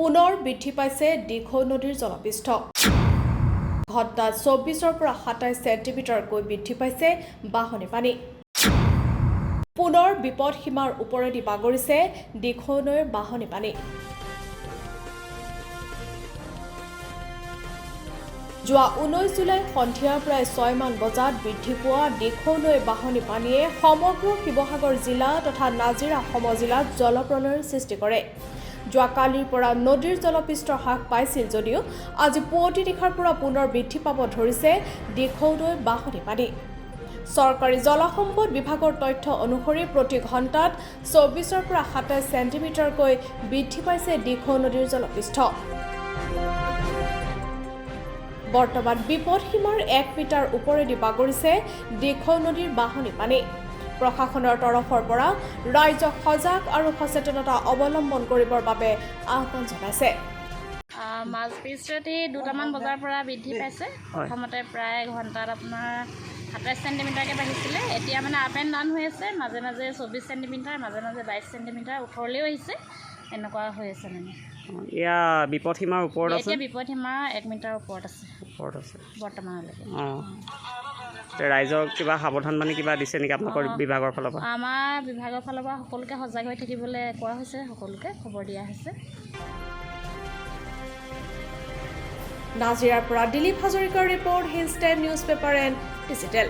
পুনৰ বৃদ্ধি পাইছে দিখৌ নদীৰ জলপৃষ্ঠ ঘণ্টাত 24 পৰা 27 চেণ্টিমিটাৰকৈ বৃদ্ধি পাইছে বাঢ়নী পানী পুনৰ বিপদ সীমাৰ ওপৰেদি বাগৰিছে দিখৌ নৈৰ বাঢ়নী পানী যোৱা 19 জুলাই সন্ধিয়াৰ প্ৰায় 6 মান বজাত বৃদ্ধি পোৱা দিখৌ নৈৰ বাঢ়নী পানীয়ে সমগ্ৰ শিৱসাগৰ জিলা তথা নাজিৰা সমজিলাত জলপ্ৰলয়ৰ সৃষ্টি কৰে যোৱা কালিৰ পৰা নদীৰ জলপৃষ্ঠ হ্ৰাস পাইছিল যদিও আজি পুৱতি নিশাৰ পৰা পুনৰ বৃদ্ধি পাব ধৰিছে দিখৌ নৈৰ বাঢ়নী পানী চৰকাৰী জলসম্পদ বিভাগৰ তথ্য অনুসৰি প্ৰতি ঘণ্টাত 24 পৰা 27 চেণ্টিমিটাৰকৈ বৃদ্ধি পাইছে দিখৌ নদীৰ জলপৃষ্ঠ বৰ্তমান বিপদ সীমাৰ 1 মিটাৰ ওপৰেদি বাগৰিছে দিখৌ নদীৰ বাঢ়নী পানী প্ৰশাসনৰ তৰফৰ পৰা ৰাইজক সজাগ আৰু সচেতনতা অৱলম্বন কৰিবৰ বাবে আহ্বান জনাইছে মাছপিছৰাতি 2টামান বজাৰ পৰা বৃদ্ধি পাইছে প্ৰথমতে প্ৰায় ঘণ্টাত আপোনাৰ 27 চেণ্টিমিটাৰকৈ বাঢ়িছিলে এতিয়া মানে আপ এণ্ড ডাউন হৈ আছে মাজে মাজে 24 চেণ্টিমিটাৰ মাজে মাজে 22 চেণ্টিমিটাৰ ওপৰলৈও আহিছে এনেকুৱা হৈ আছে মানে ইয়া বিপদ সীমাৰ ওপৰত আছে এতিয়া বিপদ সীমা 1 মিটাৰ ওপৰত আছে বৰ্তমানলৈকে ৰাইজক কিবা সাৱধান মানে কিবা দিছে নেকি আপোনালোকৰ বিভাগৰ ফালৰ পৰা আমাৰ বিভাগৰ ফালৰ পৰা সকলোকে সজাগ হৈ থাকিবলৈ কোৱা হৈছে সকলোকে খবৰ দিয়া হৈছে নাজিৰাৰ পৰা দিলীপ হাজৰিকাৰ report hills time news paper and digital